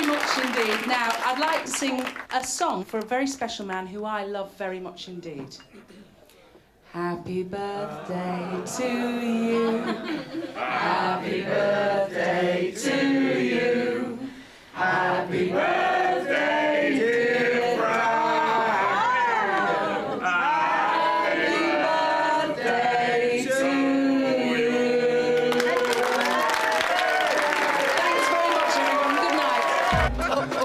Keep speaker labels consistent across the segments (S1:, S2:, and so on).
S1: much indeed. Now, I'd like to sing a song for a very special man who I love very much indeed. Happy birthday to you. Happy birthday to you. Happy birthday, dear Frank. Happy birthday to you. Thanks very much, everyone. Good night.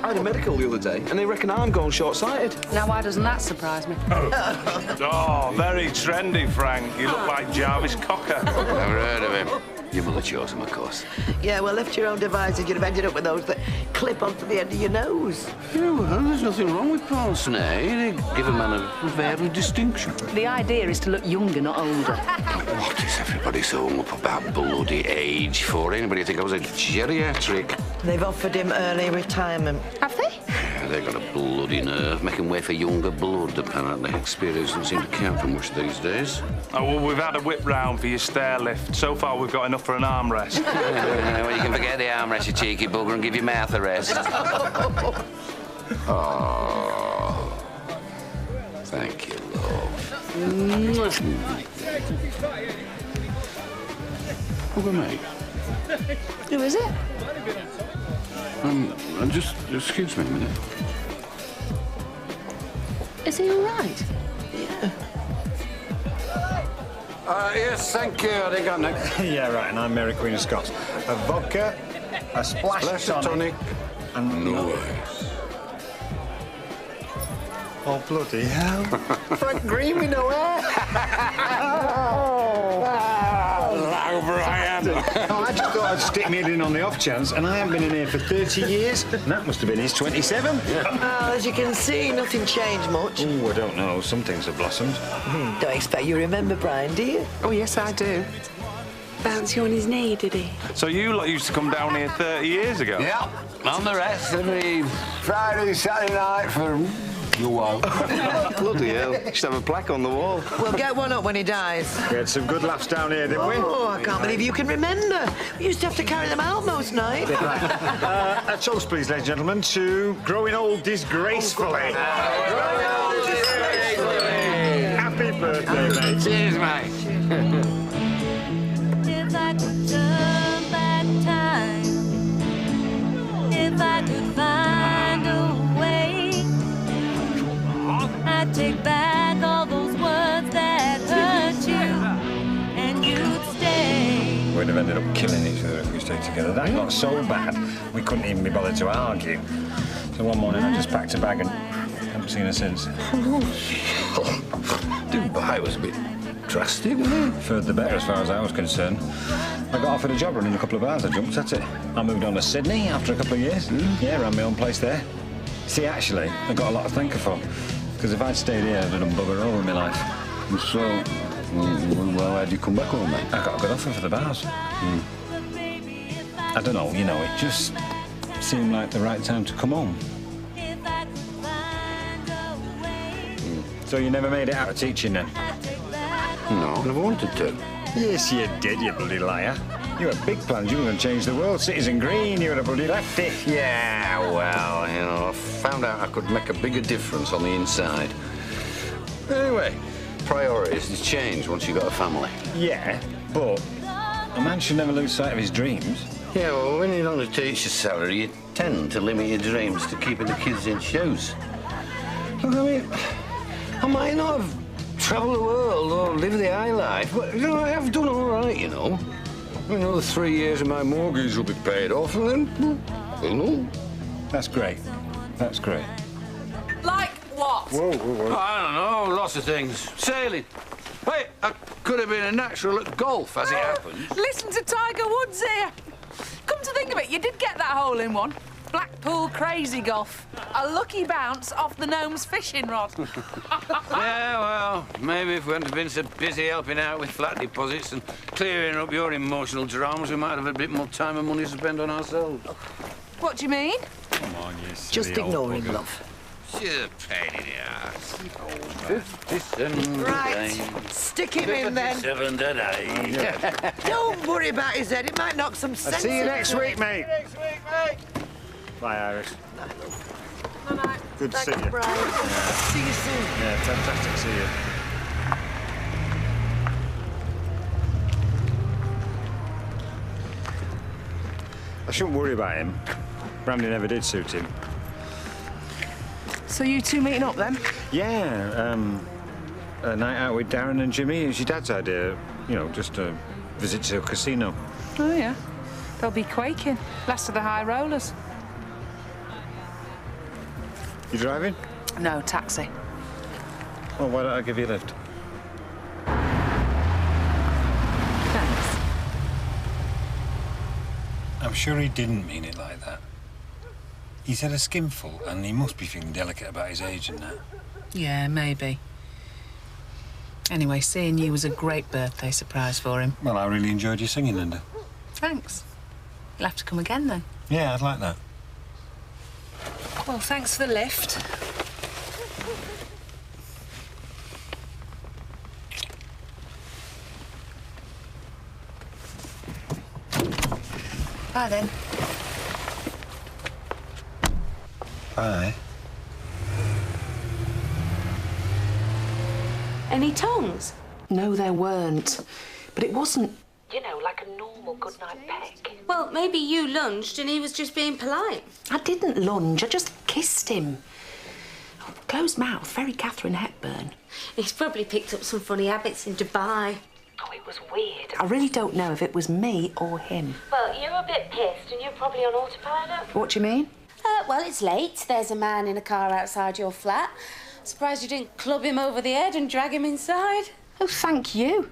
S2: I had a medical the other day, and they reckon I'm going short-sighted.
S1: Now, why doesn't that surprise me?
S3: Oh, very trendy, Frank. You look like Jarvis Cocker.
S4: Never heard of him. Your mother chose him, of course.
S5: Yeah, well, left to your own devices, you'd have ended up with those that clip onto the end of your nose.
S4: Yeah, well, there's nothing wrong with pince nez. They give a man a varied distinction.
S1: The idea is to look younger, not older.
S4: What is everybody so hung up about bloody age for? Anybody think I was a geriatric?
S5: They've offered him early retirement.
S1: Have they?
S4: Yeah, they got a bloody nerve, making way for younger blood, apparently. Experience doesn't seem to count for much these days.
S3: Oh, well, we've had a whip round for your stair lift. So far, we've got enough for an armrest.
S4: Well, you can forget the armrest, you cheeky bugger, and give your mouth a rest. Oh. Thank you, love. Look at me.
S1: Who is it?
S4: Just excuse me a minute.
S1: Is he all right?
S5: Yeah.
S4: Yes, thank you. I think I'm next.
S6: Yeah, right, and I'm Mary Queen of Scots. A vodka, a splash tonic, and
S4: Nice.
S6: Oh, bloody hell. Frank Green, we know where.
S4: Over I am.
S6: Oh, I just thought I'd stick me in on the off chance, and I haven't been in here for 30 years, and that must have been his 27.
S5: Well, as you can see, nothing changed much.
S6: Oh, I don't know. Some things have blossomed.
S5: Don't expect you remember Brian, do you?
S7: Oh, yes, I do. Bounce you on his knee, did he?
S3: So you lot used to come down here 30 years ago?
S4: Yeah, on the rest every Friday, Saturday night for a while.
S2: Bloody hell. You should have a plaque on the wall.
S5: We'll get one up when he dies.
S6: We had some good laughs down here, didn't we?
S5: Oh, I can't believe you can remember. We used to have to carry them out most nights.
S6: A toast, please, ladies and gentlemen, to growing old disgracefully.
S4: Growing old disgracefully.
S6: Happy birthday, mate.
S4: Cheers, mate.
S8: If I could turn back time, if I could find a way, I'd take back all those words that hurt you, and you'd stay.
S6: We'd have ended up killing each other if we stayed together. That got so bad, we couldn't even be bothered to argue. So one morning, I just packed a bag and haven't seen her since.
S4: Dubai was a bit drastic, wasn't it?
S6: Further the better, as far as I was concerned. I got offered a job running a couple of bars. I jumped at it. I moved on to Sydney after a couple of years. Yeah, ran my own place there. See, actually, I got a lot to thank her for. Because if I'd stayed here, I'd have done bugger all in my life.
S4: And so, well, why'd you come back home, then?
S6: I got a good offer for the bars. I don't know, you know, it just seemed like the right time to come home. So you never made it out of teaching, then?
S4: No, I never wanted to.
S6: Yes, you did, you bloody liar. You had big plans. You were going to change the world. Citizen Green, you were a bloody lefty.
S4: Yeah, well, you know, I found out I could make a bigger difference on the inside. Anyway, priorities has changed once you got a family.
S6: Yeah, but a man should never lose sight of his dreams.
S4: Yeah, well, when you're on a teacher's salary, you tend to limit your dreams to keeping the kids in shoes. Look, I mean, I might not have travelled the world or lived the high life, but, you know, I have done all right, you know. Another 3 years of my mortgage will be paid off, and then, you know.
S6: That's great. That's great.
S1: Like what?
S6: Whoa, whoa, whoa.
S4: I don't know, lots of things. Sailing. Wait, I could have been a natural at golf, as it happened.
S1: Listen to Tiger Woods here. Come to think of it, you did get that hole in one. Blackpool Crazy Golf. A lucky bounce off the gnome's fishing rod.
S4: Yeah, well, maybe if we hadn't been so busy helping out with flat deposits and clearing up your emotional dramas, we might have a bit more time and money to spend on ourselves.
S1: What do you mean?
S6: Come on, you silly
S5: Just
S6: old
S5: ignore him,
S6: bugger.
S5: love.
S4: She's a pain in the ass. 57
S5: Right,
S4: today.
S5: stick him in then.
S4: 57 today.
S5: Don't worry about his head. It might knock some sense
S6: I'll see you
S5: into
S6: next
S5: it.
S6: week, mate. Bye, Iris.
S5: Night.
S6: Good to see you.
S5: Brian. See you soon.
S6: Yeah, fantastic to see you. I shouldn't worry about him. Brandy never did suit him.
S5: So you two meeting up then?
S6: Yeah, a night out with Darren and Jimmy. It was your dad's idea, you know, just a visit to a casino.
S1: Oh, yeah. They'll be quaking. Last of the high rollers.
S6: You driving?
S1: No, taxi.
S6: Well, why don't I give you a lift?
S1: Thanks.
S6: I'm sure he didn't mean it like that. He's had a skinful, and he must be feeling delicate about his age and that.
S1: Yeah, maybe. Anyway, seeing you was a great birthday surprise for him.
S6: Well, I really enjoyed your singing, Linda.
S1: Thanks. You'll have to come again, then.
S6: Yeah, I'd like that.
S1: Well, thanks for the lift. Bye, then.
S6: Bye.
S7: Any tongs?
S9: No, there weren't. But it wasn't, you know, like a normal goodnight peck.
S7: Well, maybe you lunged and he was just being polite.
S9: I didn't lunge, I just kissed him. Oh, closed mouth, very Catherine Hepburn.
S7: He's probably picked up some funny habits in Dubai.
S9: Oh, it was weird. I really don't know if it was me or him.
S7: Well, you're a bit pissed and you're probably on autopilot.
S9: What do you mean?
S7: Well, it's late. There's a man in a car outside your flat. Surprised you didn't club him over the head and drag him inside.
S9: Oh, thank you.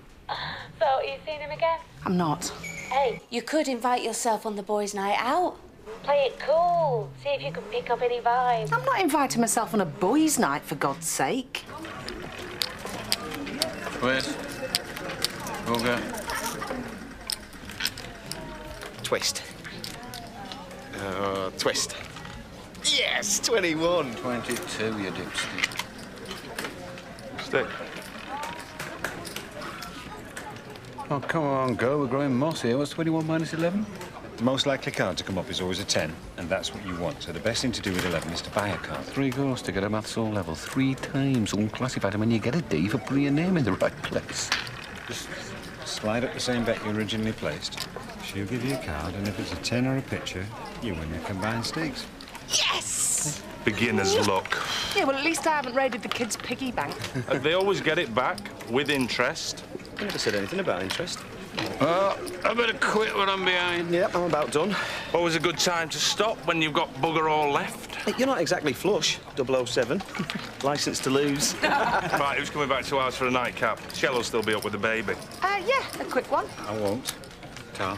S7: So, you seen him again?
S9: I'm not.
S7: Hey, you could invite yourself on the boys' night out. Play it cool. See if you can pick up any vibes.
S9: I'm not inviting myself on a boys' night, for God's sake.
S4: Where's? Olga.
S2: Twist. Twist. Yes, 21.
S4: 22, you dipstick.
S3: Stick.
S4: Oh, come on, girl. We're growing moss here. What's 21 minus 11?
S6: The most likely card to come up is always a 10, and that's what you want. So the best thing to do with 11 is to buy a card.
S4: 3 goals to get a maths O level 3 times, unclassified, and when you get a D for putting your name in the right place.
S6: Just slide up the same bet you originally placed. She'll give you a card, and if it's a 10 or a picture, you win your combined stakes.
S9: Yes!
S3: Beginner's luck.
S9: Yeah, well, at least I haven't raided the kids' piggy bank.
S3: They always get it back with interest.
S2: You never said anything about interest.
S4: Oh, I better quit when I'm behind.
S2: Yep, I'm about done.
S3: Always a good time to stop when you've got bugger all left.
S2: Hey, you're not exactly flush, 007. Licence to lose.
S3: Right, who's coming back to ours for a nightcap? Shell'll still be up with the baby.
S9: Yeah, a quick one.
S6: I won't. Carl.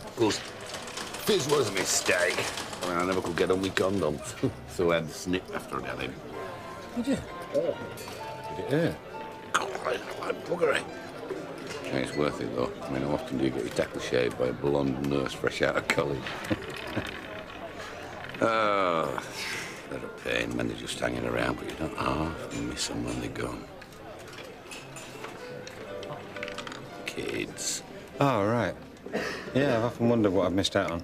S4: Of course, this was a mistake. I mean, I never could get on with condoms, so I had to snip after I got in.
S6: Did you?
S4: Oh.
S6: Did it hurt?
S4: God, I'm buggering. Yeah, it's worth it, though. I mean, how often do you get your tackle shaved by a blonde nurse fresh out of college? Oh, they're a pain when they're just hanging around, but you don't half miss them when they're gone. Kids.
S6: Oh, right. Yeah, I've often wondered what I've missed out on.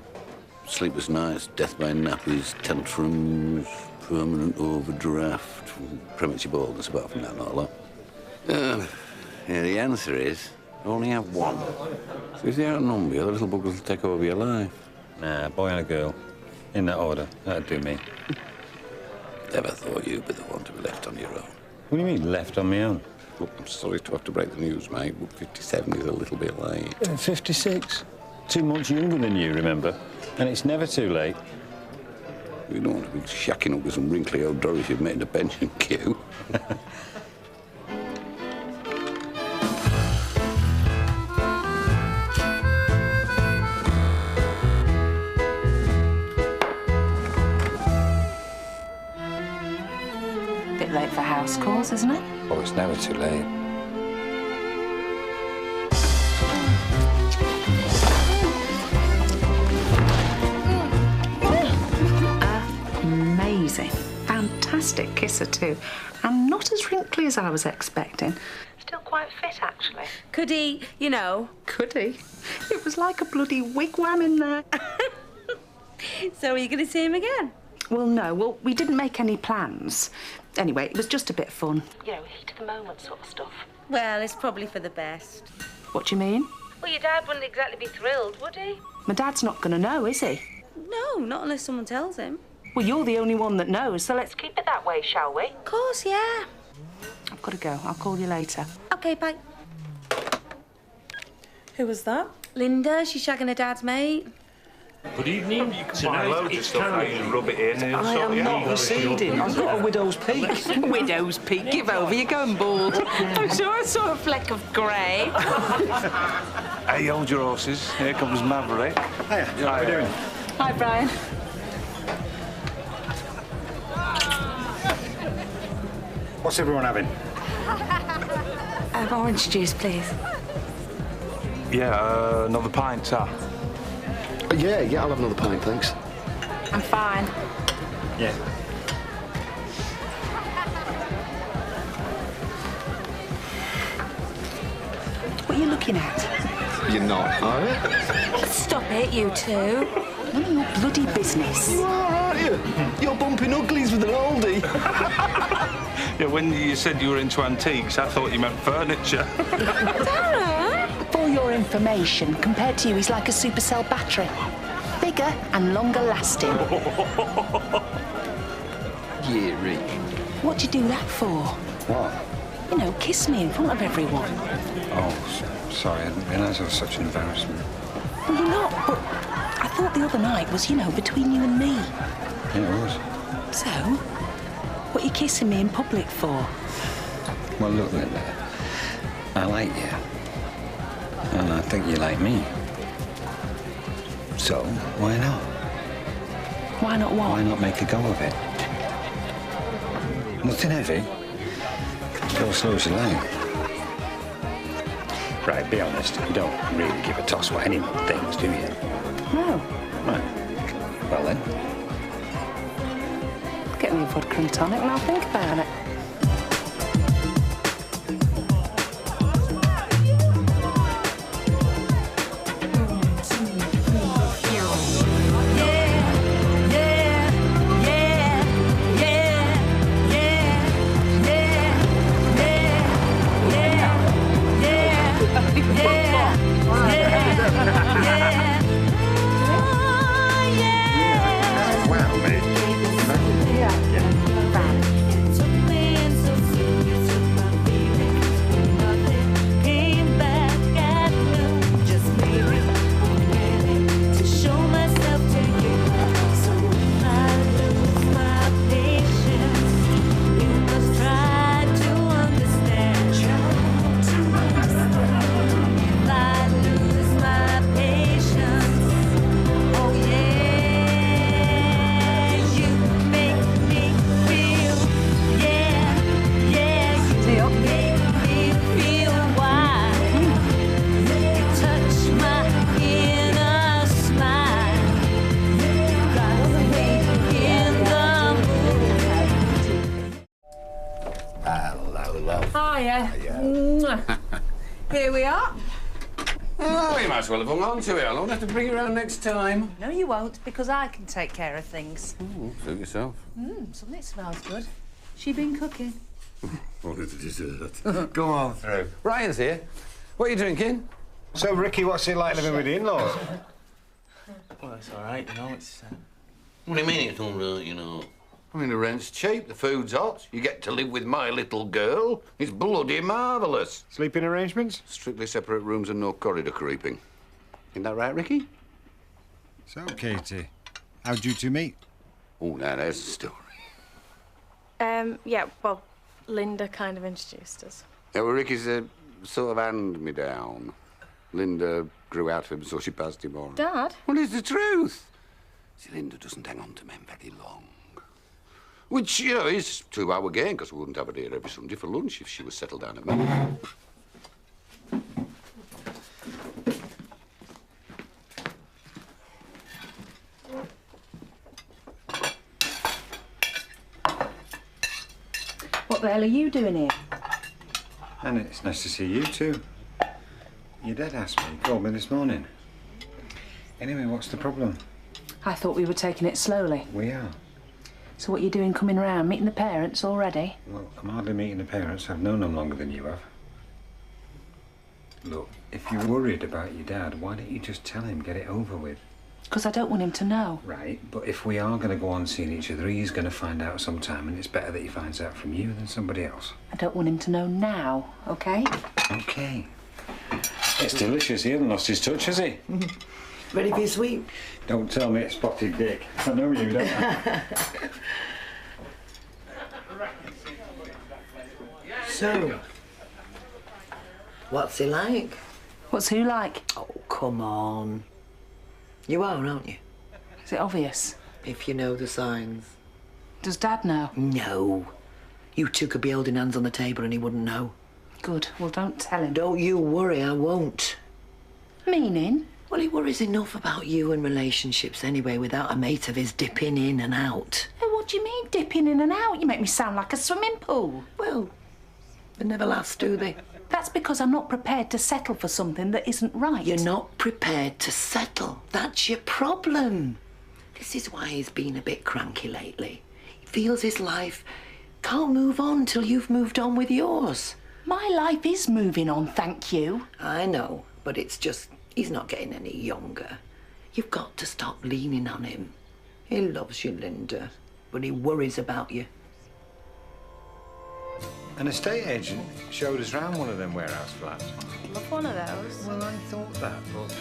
S4: Sleepless nights, death by nappies, tantrums, permanent overdraft, premature baldness. Apart from that, not a lot. Yeah, the answer is only have one. So if they outnumber you, the little buggers will take over your life.
S6: Nah, boy and a girl. In that order. That'd do me.
S4: Never thought you'd be the one to be left on your own.
S6: What do you mean, left on my own?
S4: Look, I'm sorry to have to break the news, mate, but 57 is a little bit late.
S6: 56. 2 months younger than you, remember? And it's never too late.
S4: You don't want to be shacking up with some wrinkly old Doris you've met in a pension queue.
S9: Bit late for house calls, isn't it?
S6: Oh, it's never too late.
S9: Amazing. Fantastic kisser, too. And not as wrinkly as I was expecting. Still quite fit, actually.
S7: Could he, you know?
S9: Could he? It was like a bloody wigwam in there.
S7: So are you going to see him again?
S9: Well, no. Well, we didn't make any plans. Anyway, it was just a bit of fun.
S7: You know, heat of the moment sort of stuff. Well, it's probably for the best.
S9: What do you mean?
S7: Well, your dad wouldn't exactly be thrilled, would he?
S9: My dad's not going to know, is he?
S7: No, not unless someone tells him.
S9: Well, you're the only one that knows, so let's keep it that way, shall we?
S7: Of course, yeah.
S9: I've got to go. I'll call you later.
S7: OK, bye.
S1: Who was that?
S7: Linda, she's shagging her dad's mate.
S3: Good evening. Tonight loads of stuff. How you rub it in.
S5: I am not receding. I've got a widow's peak.
S9: Widow's peak. Give over. You're going bald. I'm sure I saw a fleck of grey.
S3: Hey, hold your horses. Here comes Maverick.
S6: Hiya. How are you doing?
S9: Hi, Brian.
S6: What's everyone having?
S7: Orange juice, please.
S3: Yeah, another pint, sir.
S2: Yeah, I'll have another pint, thanks.
S9: I'm fine.
S6: Yeah.
S9: What are you looking at?
S2: You're not, are you?
S7: Stop it, you two.
S9: None of your bloody business.
S2: You are, aren't you? You're bumping uglies with an oldie.
S3: Yeah, when you said you were into antiques, I thought you meant furniture.
S9: For your information, compared to you, he's like a supercell battery. Bigger and longer lasting.
S2: Yeah, Rick.
S9: What'd you do that for?
S6: What?
S9: You know, kiss me in front of everyone.
S6: Oh, sorry. I didn't realise I was such an embarrassment.
S9: Well, you're not, but I thought the other night was, you know, between you and me.
S6: Yeah, it was.
S9: So, what are you kissing me in public for?
S6: Well, look, Linda. I like you. And I think you like me. So, why not?
S9: Why not what?
S6: Why not make a go of it? Nothing heavy. Go slow as you like. Right, be honest. You don't really give a toss what anyone thinks, do you?
S9: No.
S6: Right. Well then.
S9: Get me a vodka and tonic and I'll think about it.
S1: Here we are.
S4: Oh, you might as well have hung on to it. I'll only have to bring it round next time.
S1: No, you won't, because I can take care of things.
S4: Suit yourself.
S1: Something smells good. She been cooking?
S4: Only the dessert. Go on through. Ryan's here. What are you drinking?
S6: So, Ricky, what's it like living with the in-laws?
S10: Well, it's all right, you know, it's...
S4: What do you mean it's all right, you know? I mean, the rent's cheap, the food's hot, you get to live with my little girl. It's bloody marvellous.
S6: Sleeping arrangements?
S4: Strictly separate rooms and no corridor creeping. Isn't that right, Ricky?
S6: So, Katie, how'd you two meet?
S4: Oh, now there's the story.
S11: Yeah, well, Linda kind of introduced us.
S4: Yeah, well, Ricky's a sort of hand-me-down. Linda grew out of him, so she passed him on.
S11: Dad?
S4: Well, it's the truth. See, Linda doesn't hang on to men very long. Which, you know, is to our gain, because we wouldn't have her here every Sunday for lunch if she was settled down at me.
S9: What the hell are you doing here?
S6: And it's nice to see you too. Your dad asked me, called me this morning. Anyway, what's the problem?
S1: I thought we were taking it slowly.
S6: We are.
S1: So what are you doing coming round? Meeting the parents already?
S6: Well, I'm hardly meeting the parents. I've known them longer than you have. Look, if you're worried about your dad, why don't you just tell him, get it over with?
S1: Because I don't want him to know.
S6: Right, but if we are going to go on seeing each other, he's going to find out sometime, and it's better that he finds out from you than somebody else.
S1: I don't want him to know now, OK?
S6: OK. It's delicious. He hasn't lost his touch, has he?
S5: Ready for your sweet?
S6: Don't tell me it's spotted dick. I know you, don't I?
S5: So, what's he like?
S1: What's who like?
S5: Oh, come on. You are, aren't you?
S1: Is it obvious?
S5: If you know the signs.
S1: Does Dad know?
S5: No. You two could be holding hands on the table and he wouldn't know.
S1: Good. Well, don't tell him.
S5: Don't you worry, I won't.
S1: Meaning?
S5: Well, he worries enough about you and relationships anyway without a mate of his dipping in and out.
S1: Oh, what do you mean, dipping in and out? You make me sound like a swimming pool.
S5: Well, they never last, do they?
S1: That's because I'm not prepared to settle for something that isn't right.
S5: You're not prepared to settle. That's your problem. This is why he's been a bit cranky lately. He feels his life can't move on till you've moved on with yours.
S1: My life is moving on, thank you.
S5: I know, but it's just he's not getting any younger. You've got to stop leaning on him. He loves you, Linda, but he worries about you.
S6: An estate agent showed us round one of them warehouse flats.
S11: I'd love one of those.
S6: Well, I thought that, but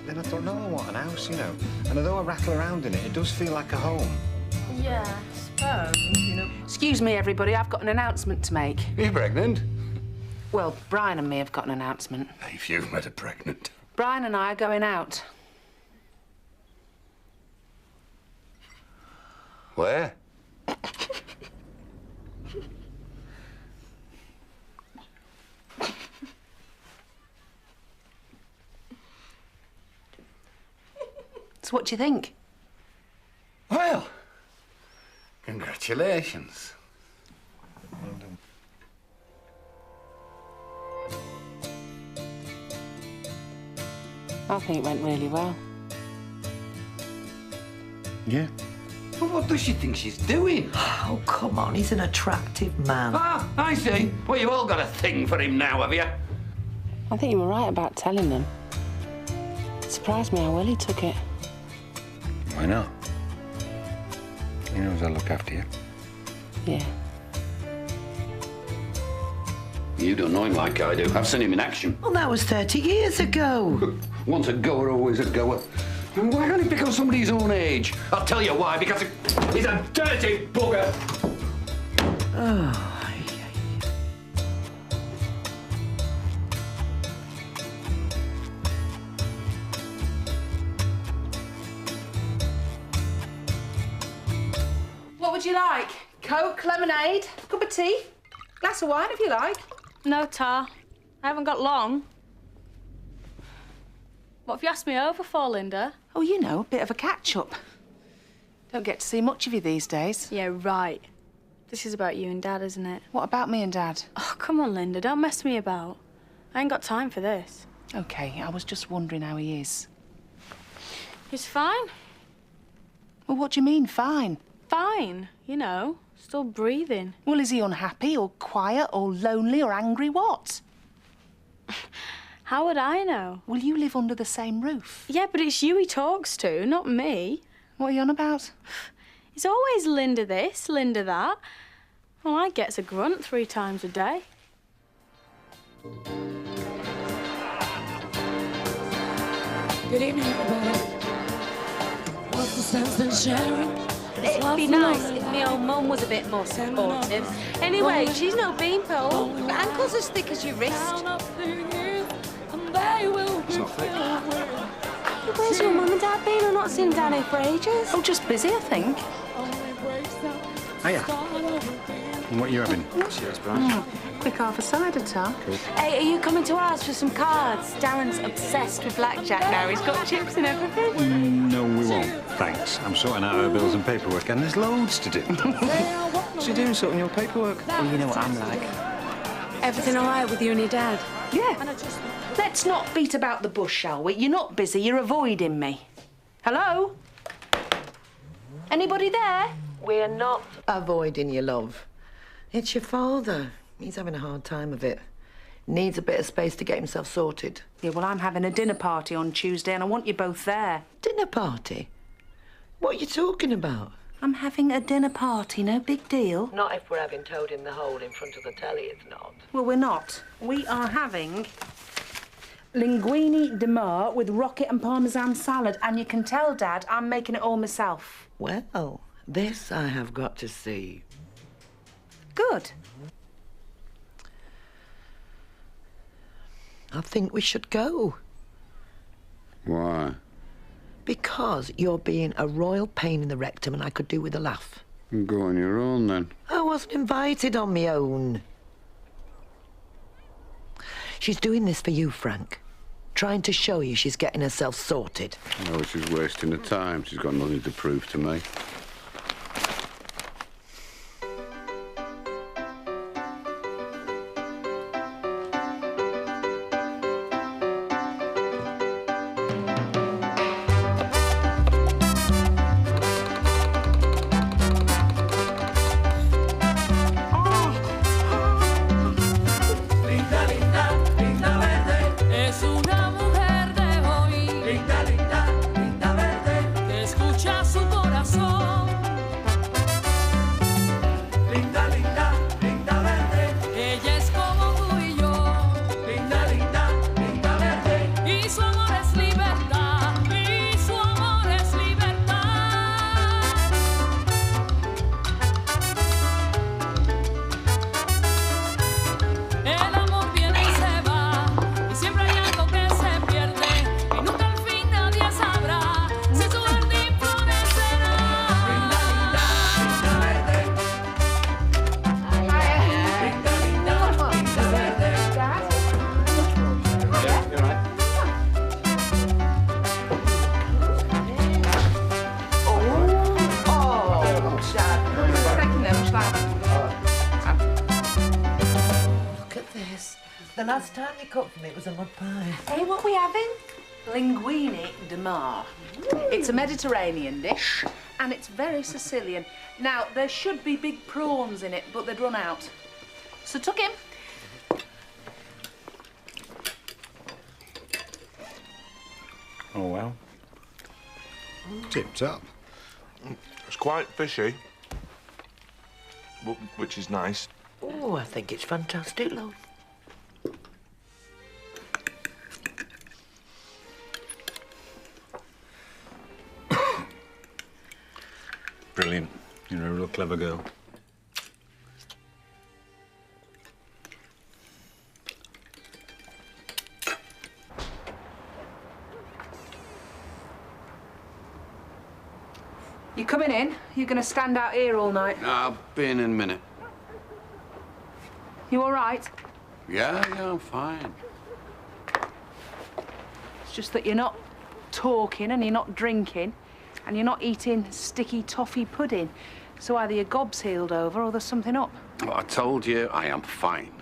S6: then I thought, no, I want an house, you know. And although I rattle around in it, it does feel like a home.
S11: Yeah, I suppose, you know.
S1: Excuse me, everybody, I've got an announcement to make.
S4: Are you pregnant?
S1: Well, Brian and me have got an announcement.
S4: If you've met her pregnant.
S1: Brian and I are going out.
S4: Where?
S1: So what do you think?
S4: Well, congratulations.
S1: I think it went really well.
S6: Yeah.
S4: Well, what does she think she's doing?
S5: Oh, come on, he's an attractive man.
S4: Ah, I see. Well, you've all got a thing for him now, have you?
S1: I think you were right about telling them. It surprised me how well he took it.
S6: Why not? He knows I'll look after you.
S1: Yeah.
S4: You don't know him like I do. I've seen him in action.
S5: Well, that was 30 years ago.
S4: Once a goer, always a goer. And why can't he pick on somebody his own age? I'll tell you why, because he's a dirty bugger.
S5: Oh.
S1: What would you like? Coke, lemonade, cup of tea, glass of wine if you like.
S11: No, Tar. I haven't got long. What have you asked me over for, Linda?
S1: Oh, you know, a bit of a catch-up. Don't get to see much of you these days.
S11: Yeah, right. This is about you and Dad, isn't it?
S1: What about me and Dad?
S11: Oh, come on, Linda, don't mess me about. I ain't got time for this.
S1: OK, I was just wondering how he is.
S11: He's fine.
S1: Well, what do you mean, fine?
S11: Fine, you know, still breathing.
S1: Well, is he unhappy or quiet or lonely or angry? What?
S11: How would I know?
S1: Well, you live under the same roof.
S11: Yeah, but it's you he talks to, not me.
S1: What are you on about?
S11: It's always Linda this, Linda that. All I get's a grunt 3 times a day.
S8: Good evening, everybody. What's the sense in sharing?
S7: It'd be nice if my old mum was a bit more supportive. Anyway, she's no beanpole. Ankles as thick as your wrist. Where's your mum and dad been? I've not seen Danny for ages.
S1: Oh, just busy, I think.
S6: Hiya. And what are you having?
S10: Cheers, Brian.
S1: Quick half a cider, Tar.
S7: Hey, are you coming to ours for some cards? Darren's obsessed with blackjack now. He's got chips and everything.
S6: No, we won't. Thanks. I'm sorting out our bills and paperwork, and there's loads to do.
S10: What's she doing, sorting your paperwork?
S1: Well, you know what I'm like.
S9: Everything all right with you and your dad?
S1: Yeah. Let's not beat about the bush, shall we? You're not busy, you're avoiding me. Hello? Anybody there?
S5: We're not avoiding you, love. It's your father. He's having a hard time of it. Needs a bit of space to get himself sorted.
S1: Yeah, well, I'm having a dinner party on Tuesday and I want you both there.
S5: Dinner party? What are you talking about?
S1: I'm having a dinner party, no big deal.
S5: Not if we're having Toad in the hole in front of the telly, it's not.
S1: Well, we're not. We are having linguine de mar with rocket and parmesan salad. And you can tell, Dad, I'm making it all myself.
S5: Well, this I have got to see.
S1: Good.
S5: I think we should go.
S4: Why?
S5: Because you're being a royal pain in the rectum and I could do with a laugh.
S4: Go on your own, then.
S5: I wasn't invited on my own. She's doing this for you, Frank. Trying to show you she's getting herself sorted.
S4: Oh, she's wasting her time. She's got nothing to prove to me.
S5: The last time you cooked for me, it was a mud pie.
S1: Hey, what are we having? Linguine de mar. It's a Mediterranean dish, and it's very Sicilian. Now, there should be big prawns in it, but they'd run out. So tuck him.
S6: Oh, well. Tip-top.
S3: It's quite fishy, which is nice.
S5: Oh, I think it's fantastic, love.
S6: Brilliant. You're a real clever girl.
S1: You coming in? You're going to stand out here all night?
S4: I'll be in a minute.
S1: You all right?
S4: Yeah, I'm fine.
S1: It's just that you're not talking and you're not drinking and you're not eating sticky toffee pudding. So either your gob's healed over or there's something up.
S4: Well, I told you I am fine.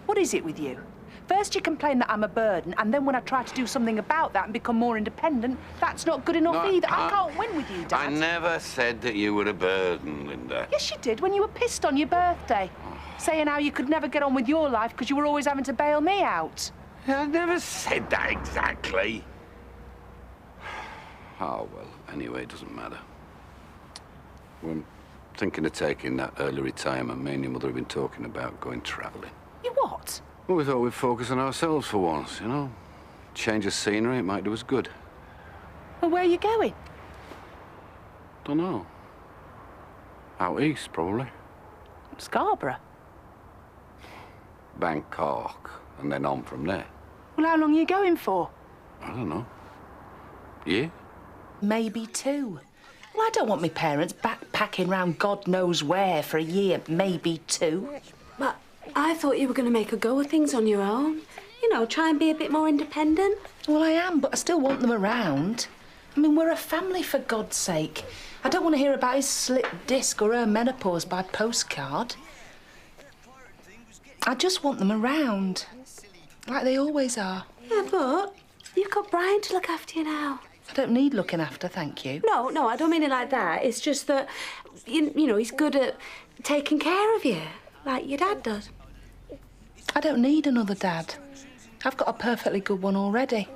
S1: What is it with you? First you complain that I'm a burden, and then when I try to do something about that and become more independent, that's not good enough either. I can't win with you, Dad.
S4: I never said that you were a burden, Linda.
S1: Yes, you did, when you were pissed on your birthday. Saying how you could never get on with your life because you were always having to bail me out.
S4: I never said that exactly. Oh, well, anyway, it doesn't matter. We're thinking of taking that early retirement me and your mother have been talking about going travelling.
S1: You what?
S4: Well, we thought we'd focus on ourselves for once, you know? Change of scenery, it might do us good.
S1: Well, where are you going?
S4: Don't know. Out east, probably.
S1: Scarborough.
S4: Bangkok, and then on from there.
S1: Well, how long are you going for?
S4: I don't know. Yeah?
S1: Maybe 2. Well, I don't want my parents backpacking round God knows where for a year. Maybe 2.
S9: But I thought you were going to make a go of things on your own. You know, try and be a bit more independent.
S1: Well, I am, but I still want them around. I mean, we're a family, for God's sake. I don't want to hear about his slipped disc or her menopause by postcard.
S9: I just want them around, like they always are.
S7: Yeah, but you've got Brian to look after you now.
S9: I don't need looking after, thank you.
S7: No, I don't mean it like that. It's just that, you know, he's good at taking care of you, like your dad does.
S9: I don't need another dad. I've got a perfectly good one already.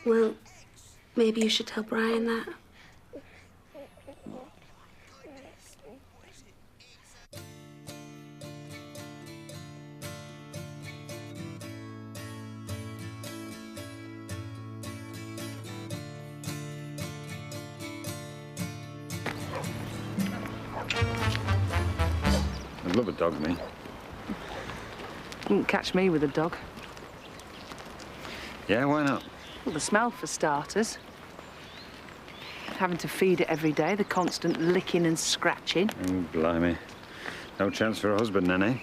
S7: Well, maybe you should tell Brian that.
S6: I'd love a dog, me.
S9: Wouldn't catch me with a dog.
S6: Yeah, why not?
S9: Well, the smell, for starters. Having to feed it every day, the constant licking and scratching.
S6: Oh, blimey. No chance for a husband, then, eh?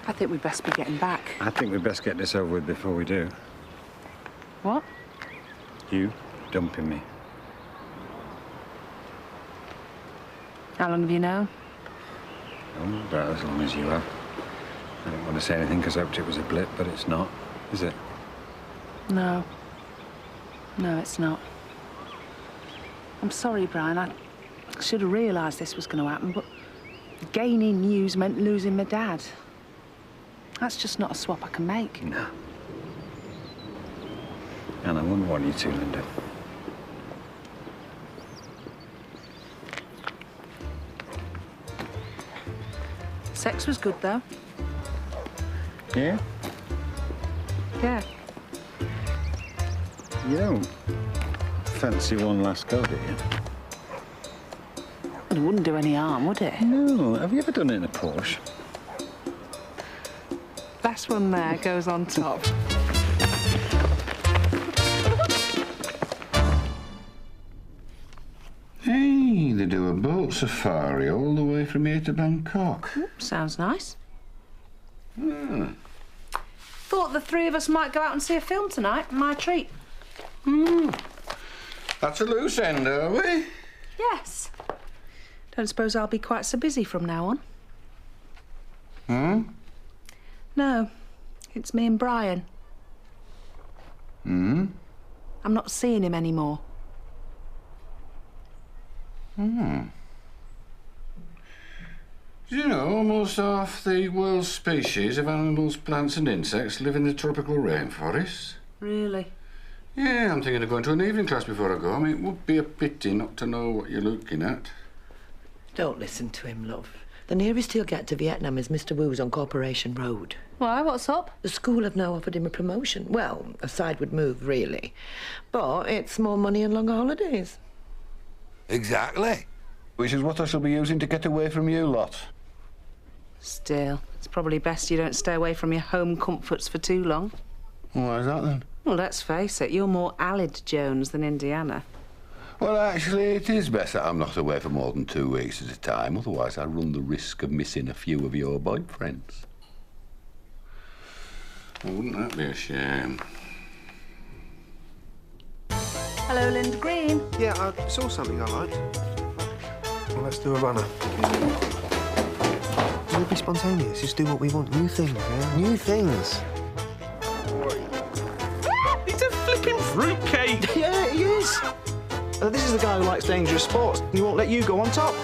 S9: I think we'd best be getting back.
S6: I think we'd best get this over with before we do.
S9: What?
S6: You dumping me.
S9: How long have you known?
S6: Oh, about as long as you have. I didn't want to say anything because I hoped it was a blip, but it's not, is it?
S9: No. No, it's not. I'm sorry, Brian. I should have realised this was going to happen, but gaining news meant losing my dad. That's just not a swap I can make.
S6: No. And I wouldn't want you to, Linda.
S9: Sex was good, though.
S6: Yeah?
S9: Yeah.
S6: You don't fancy one last go, do you?
S9: It wouldn't do any harm, would it?
S6: No. Have you ever done it in a Porsche?
S9: Last one there goes on top.
S4: Hey, they do a boat safari all the way from here to Bangkok.
S9: Sounds nice.
S4: Ah.
S9: Thought the three of us might go out and see a film tonight. My treat.
S4: That's a loose end, are we?
S9: Yes. Don't suppose I'll be quite so busy from now on. No. It's me and Brian. I'm not seeing him anymore.
S4: Do you know, almost half the world's species of animals, plants and insects live in the tropical rainforests?
S9: Really?
S4: Yeah, I'm thinking of going to an evening class before I go. I mean, it would be a pity not to know what you're looking at.
S5: Don't listen to him, love. The nearest he'll get to Vietnam is Mr. Wu's on Corporation Road.
S9: Why? What's up?
S5: The school have now offered him a promotion. Well, a sideward move, really. But it's more money and longer holidays.
S4: Exactly. Which is what I shall be using to get away from you lot.
S9: Still, it's probably best you don't stay away from your home comforts for too long.
S4: Why is that, then?
S9: Well, let's face it, you're more Alid Jones than Indiana.
S4: Well, actually, it is best that I'm not away for more than 2 weeks at a time. Otherwise, I run the risk of missing a few of your boyfriends. Well, wouldn't that be a shame?
S9: Hello, Linda Green.
S12: Yeah, I saw something I liked. Well, let's do a runner. We'll be spontaneous. Just do what we want. New things, yeah? New things.
S3: It's a flipping fruitcake!
S12: Yeah, it is. This is the guy who likes dangerous sports. He won't let you go on top.